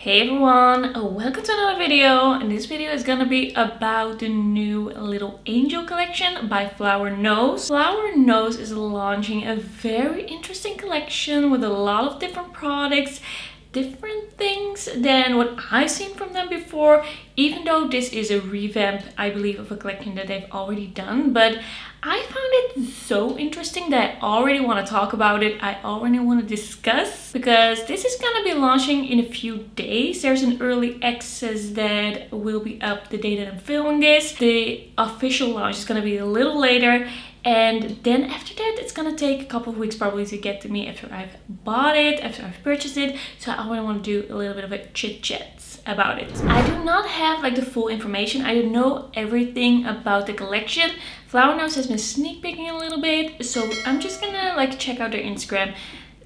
Hey everyone, welcome to another video, and this video is gonna be about the new Little Angel collection by Flower Nose. Flower Nose is launching a very interesting collection with a lot of different products, different things than what I've seen from them before, even though this is a revamp, I believe, of a collection that they've already done. But I found it so interesting that I already want to talk about it. I already want to discuss, because this is going to be launching in a few days. There's an early access that will be up the day that I'm filming this. The official launch is going to be a little later. And then after that, it's gonna take a couple of weeks probably to get to me after I've bought it, after I've purchased it. So I want to do a little bit of a chit chat about it. I do not have like the full information. I don't know everything about the collection. Flower Nose has been sneak peeking a little bit, so I'm just gonna like check out their Instagram,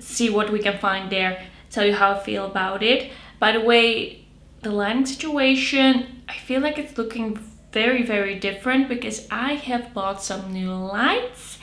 see what we can find there, tell you how I feel about it. By the way, the lighting situation, I feel like it's looking very different, because I have bought some new lights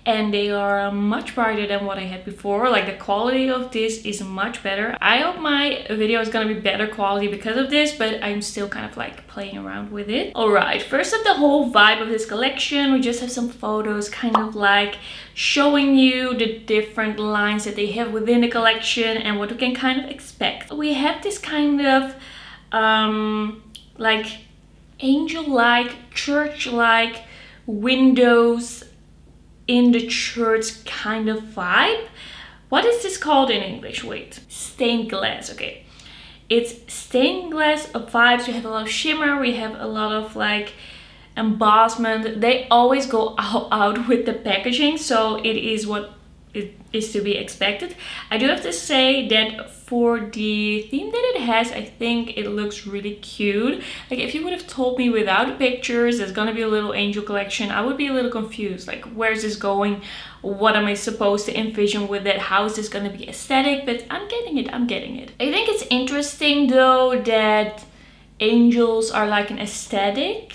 and they are much brighter than what I had before. Like, the quality of this is much better. I hope my video is gonna be better quality because of this, but I'm still kind of like playing around with it. Alright, first up, the whole vibe of this collection. We just have some photos kind of like showing you the different lines that they have within the collection and what we can kind of expect. We have this kind of like angel-like, church-like windows in the church kind of vibe. What is this called in English? Wait, stained glass. Okay, it's stained glass vibes. We have a lot of shimmer, we have a lot of like embossment. They always go all out with the packaging, so it is what it is to be expected. I do have to say that for the theme that it has, I think it looks really cute. Like, if you would have told me without the pictures there's gonna be a little angel collection, I would be a little confused. Like, where's this going? What am I supposed to envision with it? How is this gonna be aesthetic? But I'm getting it. I think it's interesting though that angels are like an aesthetic.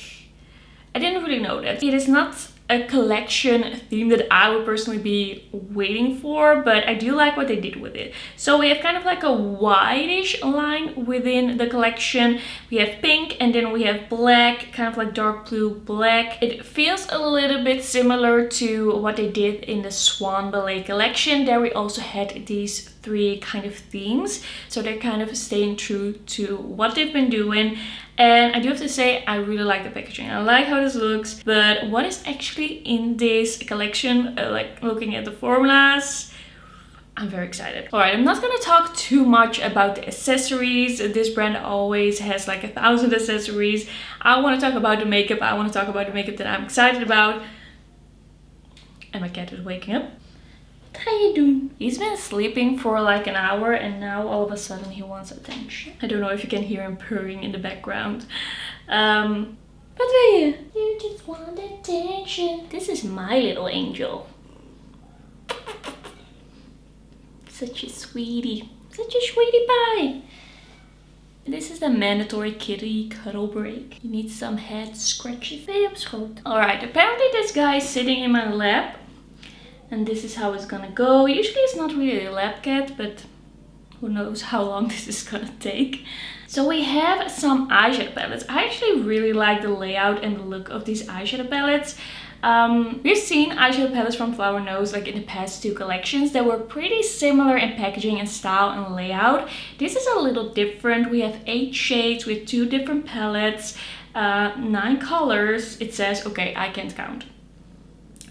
I didn't really know that. It is not a collection theme that I would personally be waiting for, but I do like what they did with it. So we have kind of like a whitish line within the collection. We have pink, and then we have black, kind of like dark blue black. It feels a little bit similar to what they did in the Swan Ballet collection. There we also had these three kind of themes, so they're kind of staying true to what they've been doing. And I do have to say, I really like the packaging. I like how this looks, but what is actually in this collection, like looking at the formulas, I'm very excited. Alright, I'm not gonna talk too much about the accessories. This brand always has like 1,000 accessories. I want to talk about the makeup. I want to talk about the makeup that I'm excited about. And my cat is waking up. How you doing? He's been sleeping for like an hour, and now all of a sudden he wants attention. I don't know if you can hear him purring in the background. But you just want attention. This is my little angel. Such a sweetie. Such a sweetie pie. This is the mandatory kitty cuddle break. You need some head scratches. Ben je op schoot? Alright, apparently this guy is sitting in my lap. And this is how it's gonna go. Usually it's not really a lap cat, but who knows how long this is gonna take. So we have some eyeshadow palettes. I actually really like the layout and the look of these eyeshadow palettes. We've seen eyeshadow palettes from Flower Nose like in the past two collections that were pretty similar in packaging and style and layout. This is a little different. We have 8 shades with 2 different palettes, 9 colors. It says, okay, I can't count.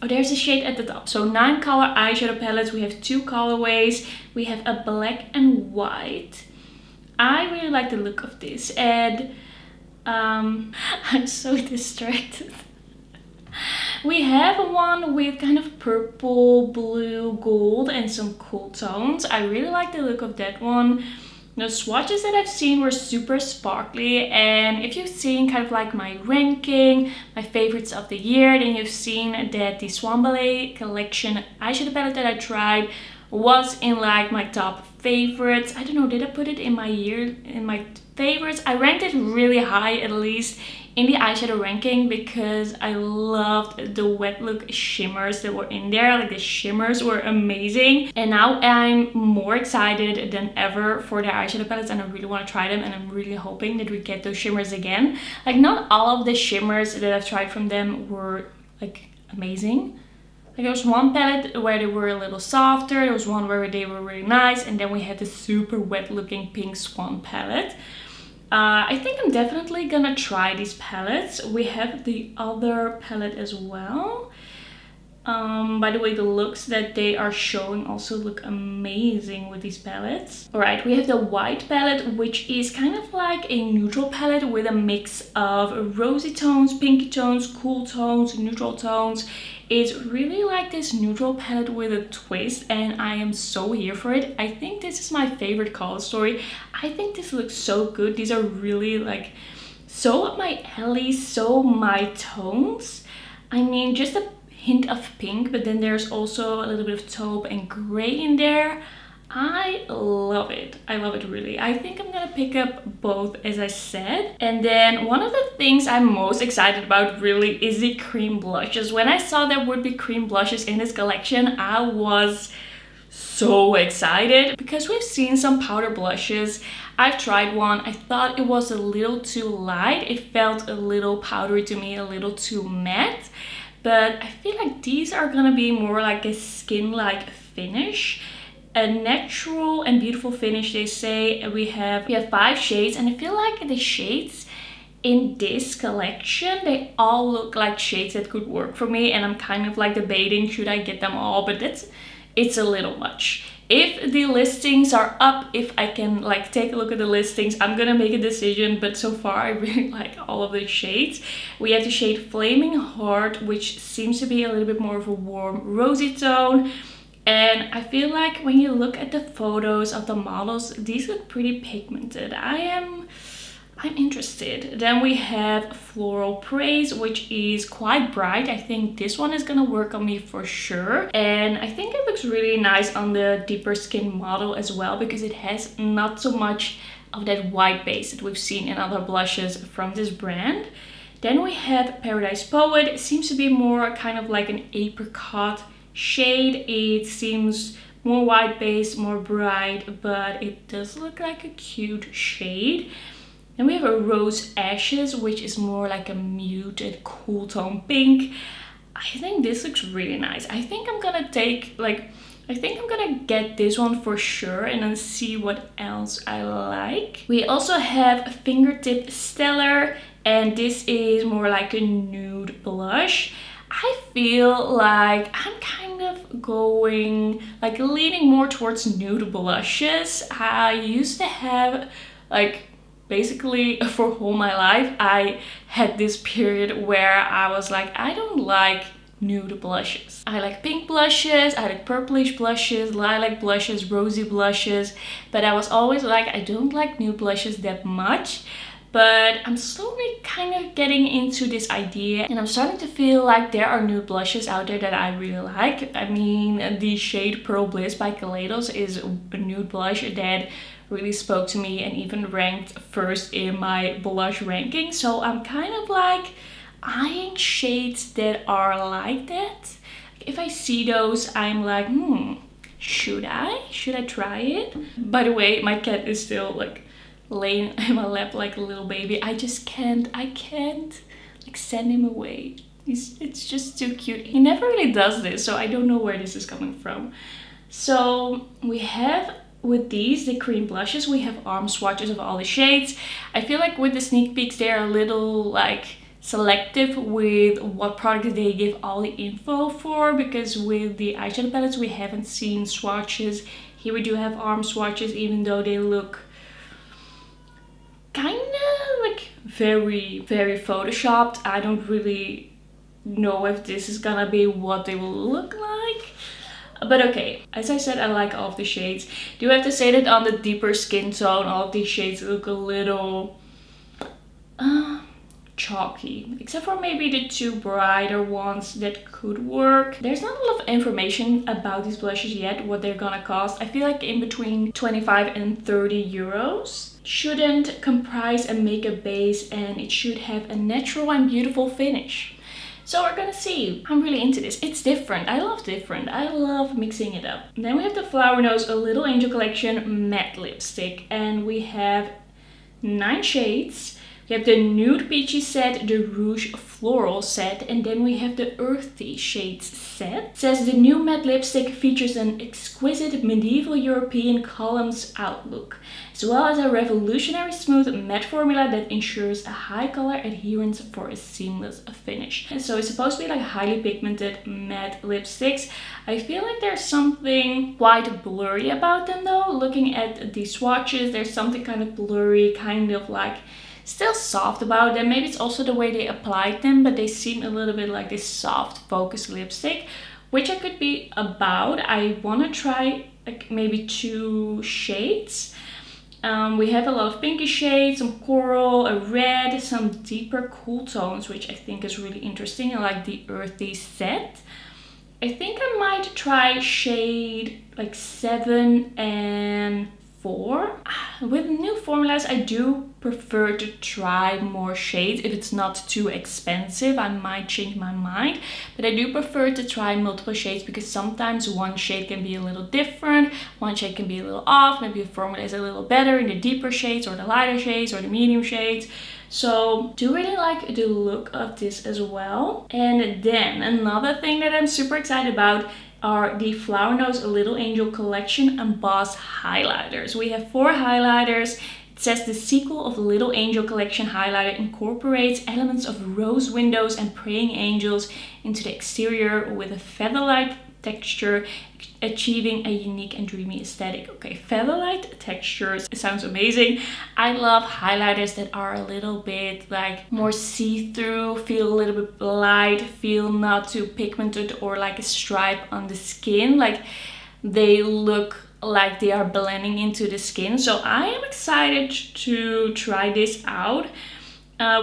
Oh, there's a shade at the top. So 9 color eyeshadow palettes. We have 2 colorways. We have a black and white. I really like the look of this, and I'm so distracted. We have one with kind of purple, blue, gold, and some cool tones. I really like the look of that one. The swatches that I've seen were super sparkly, and if you've seen kind of like my ranking, my favorites of the year, then you've seen that the Swan Ballet collection eyeshadow palette that I tried was in like my top favorites. I don't know, did I put it in my favorites? I ranked it really high, at least in the eyeshadow ranking because I loved the wet look shimmers that were in there. Like the shimmers were amazing. And now I'm more excited than ever for their eyeshadow palettes and I really want to try them, and I'm really hoping that we get those shimmers again. Like not all of the shimmers that I've tried from them were like amazing. Like there was one palette where they were a little softer, there was one where they were really nice, and then we had the super wet looking Pink Swan palette. I think I'm definitely gonna try these palettes. We have the other palette as well. By the way, the looks that they are showing also look amazing with these palettes. Alright, we have the white palette, which is kind of like a neutral palette with a mix of rosy tones, pinky tones, cool tones, neutral tones. It's really like this neutral palette with a twist, and I am so here for it. I think this is my favorite color story. I think this looks so good. These are really like so up my alley, so my tones. I mean, just a hint of pink, but then there's also a little bit of taupe and gray in there. I love it. I love it really. I think I'm gonna pick up both, as I said. And then one of the things I'm most excited about really is the cream blushes. When I saw there would be cream blushes in this collection, I was so excited because we've seen some powder blushes. I've tried one. I thought it was a little too light. It felt a little powdery to me, a little too matte. But I feel like these are gonna be more like a skin-like finish. A natural and beautiful finish, they say. We have 5 shades, and I feel like the shades in this collection, they all look like shades that could work for me, and I'm kind of like debating should I get them all, but it's a little much. If the listings are up, if I can like take a look at the listings, I'm gonna make a decision, but so far I really like all of the shades. We have the shade Flaming Heart, which seems to be a little bit more of a warm rosy tone. And I feel like when you look at the photos of the models, these look pretty pigmented. I'm interested. Then we have Floral Praise, which is quite bright. I think this one is gonna work on me for sure. And I think it looks really nice on the deeper skin model as well, because it has not so much of that white base that we've seen in other blushes from this brand. Then we have Paradise Poet. It seems to be more kind of like an apricot shade. It seems more white base, more bright, but it does look like a cute shade. Then we have a Rose Ashes, which is more like a muted cool tone pink. I think this looks really nice. I think I'm gonna get this one for sure and then see what else I like. We also have Fingertip Stellar, and this is more like a nude blush. I feel like I'm kind of going, like leaning more towards nude blushes. I used to have, like, basically for all my life, I had this period where I was like, I don't like nude blushes. I like pink blushes, I like purplish blushes, lilac blushes, rosy blushes, but I was always like, I don't like nude blushes that much. But I'm slowly kind of getting into this idea, and I'm starting to feel like there are nude blushes out there that I really like. I mean, the shade Pearl Bliss by Etos is a nude blush that really spoke to me and even ranked first in my blush ranking. So I'm kind of like eyeing shades that are like that. If I see those, I'm like, should I try it? By the way, my cat is still like laying in my lap like a little baby. I can't like send him away. It's just too cute. He never really does this, so I don't know where this is coming from. So we have, with these, the cream blushes, we have arm swatches of all the shades. I feel like with the sneak peeks, they're a little like selective with what product they give all the info for, because with the eyeshadow palettes we haven't seen swatches. Here we do have arm swatches, even though they look kind of like very photoshopped. I don't really know if this is gonna be what they will look like, but okay. As I said, I like all of the shades. Do have to say that on the deeper skin tone, all of these shades look a little chalky, except for maybe the 2 brighter ones that could work. There's not a lot of information about these blushes yet, what they're gonna cost. I feel like in between 25 and 30 euros. shouldn't comprise a makeup base, and it should have a natural and beautiful finish. So we're gonna see. I'm really into this. It's different. I love different. I love mixing it up. Then we have the Flower Nose A Little Angel Collection matte lipstick, and we have 9 shades. We have the Nude Peachy set, the Rouge Floral set, and then we have the Earthy Shades set. It says the new matte lipstick features an exquisite medieval European columns outlook, as well as a revolutionary smooth matte formula that ensures a high color adherence for a seamless finish. And so it's supposed to be like highly pigmented matte lipsticks. I feel like there's something quite blurry about them though. Looking at the swatches, there's something kind of blurry, kind of like still soft about them. Maybe it's also the way they applied them, but they seem a little bit like this soft focused lipstick, which I could be about. I want to try like maybe 2 shades. We have a lot of pinky shades, some coral, a red, some deeper cool tones, which I think is really interesting. I like the earthy set. I think I might try shade like 7 and 4. With new formulas, I do prefer to try more shades. If it's not too expensive, I might change my mind, but I do prefer to try multiple shades because sometimes one shade can be a little different, one shade can be a little off, maybe a formula is a little better in the deeper shades or the lighter shades or the medium shades. So do really like the look of this as well. And then another thing that I'm super excited about are the Flower Nose A Little Angel Collection embossed highlighters. We have 4 highlighters. It says the sequel of Little Angel Collection highlighter incorporates elements of rose windows and praying angels into the exterior with a feather-like texture, achieving a unique and dreamy aesthetic. Okay, feather-light textures sounds amazing. I love highlighters that are a little bit like more see-through, feel a little bit light, feel not too pigmented or like a stripe on the skin. Like they look like they are blending into the skin. So I am excited to try this out.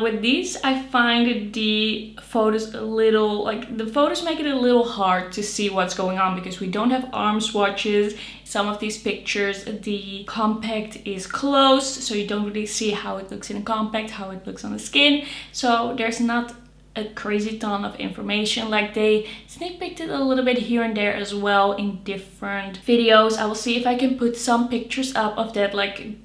With these, I find the photos a little, like the photos make it a little hard to see what's going on because we don't have arm swatches. Some of these pictures, the compact is closed, so you don't really see how it looks in a compact, how it looks on the skin. So there's not a crazy ton of information. Like they sneak peeked it a little bit here and there as well in different videos. I will see if I can put some pictures up of that, like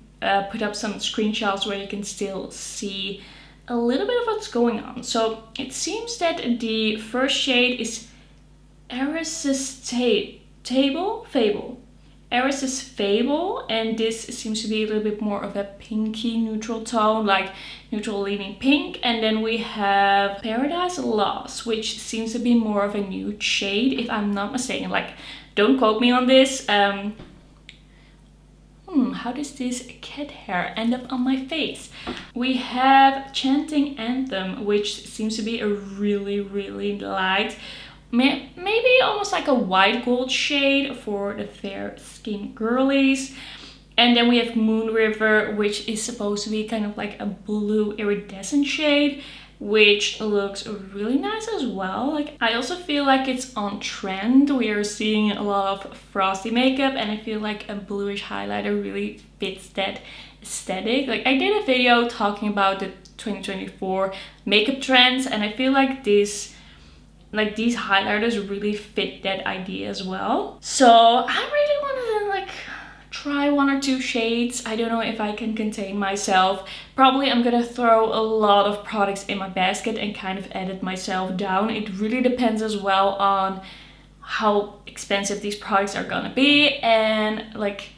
put up some screenshots where you can still see a little bit of what's going on. So it seems that the first shade is Eris's Fable. Eris's Fable, and this seems to be a little bit more of a pinky neutral tone, like neutral leaning pink. And then we have Paradise Lost, which seems to be more of a nude shade, if I'm not mistaken. Like, don't quote me on this. How does this cat hair end up on my face? We have Chanting Anthem, which seems to be a really, really light, maybe almost like a white gold shade for the fair skin girlies. And then we have Moon River, which is supposed to be kind of like a blue iridescent shade, which looks really nice as well. Like, I also feel like it's on trend. We are seeing a lot of frosty makeup, and I feel like a bluish highlighter really fits that aesthetic. Like, I did a video talking about the 2024 makeup trends, and I feel like these highlighters really fit that idea as well. So I really wanted to like try 1 or 2 shades. I don't know if I can contain myself. Probably I'm gonna throw a lot of products in my basket and kind of edit myself down. It really depends as well on how expensive these products are gonna be, and like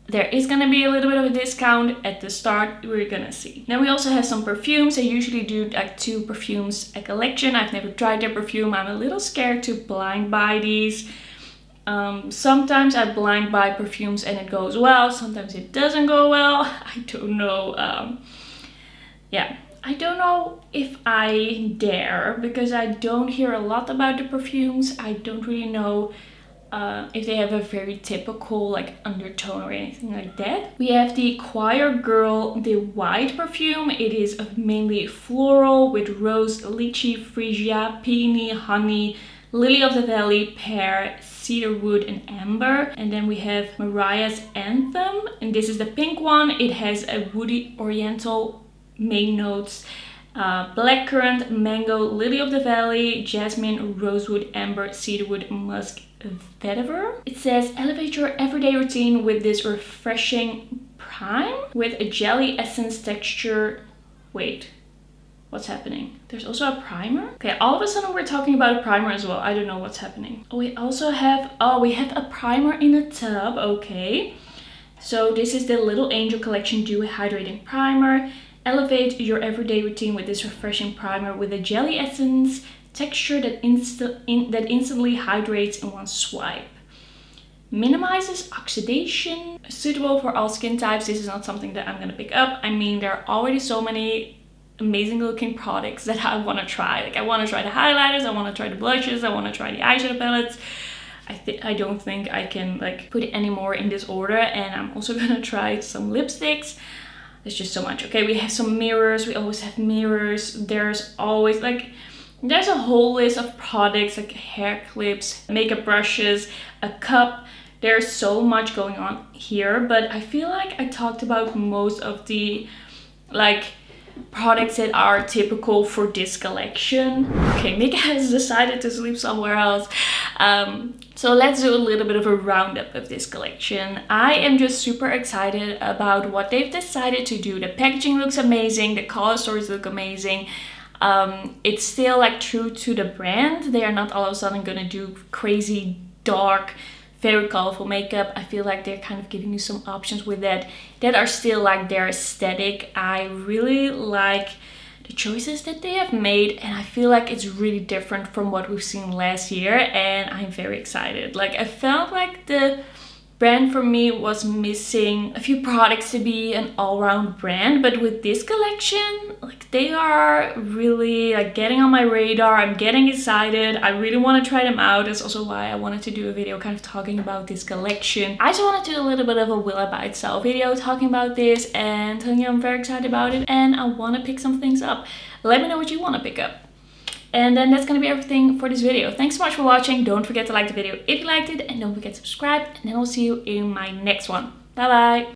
there is gonna be a little bit of a discount at the start. We're gonna see. Then we also have some perfumes. I usually do like 2 perfumes a collection. I've never tried their perfume. I'm a little scared to blind buy these. Sometimes I blind buy perfumes and it goes well, sometimes it doesn't go well. I don't know. I don't know if I dare, because I don't hear a lot about the perfumes. I don't really know if they have a very typical like undertone or anything like that. We have the Choir Girl, the white perfume. It is mainly floral with rose, lychee, freesia, peony, honey, Lily of the Valley, Pear, Cedarwood and Amber. And then we have Mariah's Anthem, and this is the pink one. It has a woody oriental main notes, blackcurrant, mango, Lily of the Valley, jasmine, rosewood, amber, cedarwood, musk, vetiver. It says elevate your everyday routine with this refreshing prime with a jelly essence texture. Wait, what's happening? There's also a primer? Okay, all of a sudden we're talking about a primer as well. I don't know what's happening. Oh, we also have, we have a primer in a tub. Okay. So this is the Little Angel Collection Dewy Hydrating Primer. Elevate your everyday routine with this refreshing primer with a jelly essence texture that instantly hydrates in one swipe. Minimizes oxidation. Suitable for all skin types. This is not something that I'm gonna pick up. I mean, there are already so many amazing looking products that I want to try. Like I want to try the highlighters, I want to try the blushes, I want to try the eyeshadow palettes. I don't think I can like put any more in this order. And I'm also gonna try some lipsticks. There's just so much. Okay, we have some mirrors. We always have mirrors. There's always like, there's a whole list of products like hair clips, makeup brushes, a cup. There's so much going on here, but I feel like I talked about most of the like products that are typical for this collection. Okay, Mika has decided to sleep somewhere else. So let's do a little bit of a roundup of this collection. I am just super excited about what they've decided to do. The packaging looks amazing, the color stories look amazing. It's still like true to the brand. They are not all of a sudden gonna do crazy dark, very colorful makeup. I feel like they're kind of giving you some options with that are still like their aesthetic. I really like the choices that they have made, and I feel like it's really different from what we've seen last year, and I'm very excited. Like I felt like the brand for me was missing a few products to be an all-round brand, but with this collection, like they are really like getting on my radar. I'm getting excited. I really want to try them out. That's also why I wanted to do a video kind of talking about this collection. I just want to do a little bit of a will I buy it style video talking about this and telling you I'm very excited about it, and I want to pick some things up. Let me know what you want to pick up. And then that's gonna be everything for this video. Thanks so much for watching. Don't forget to like the video if you liked it, and don't forget to subscribe, and then I'll see you in my next one. Bye bye.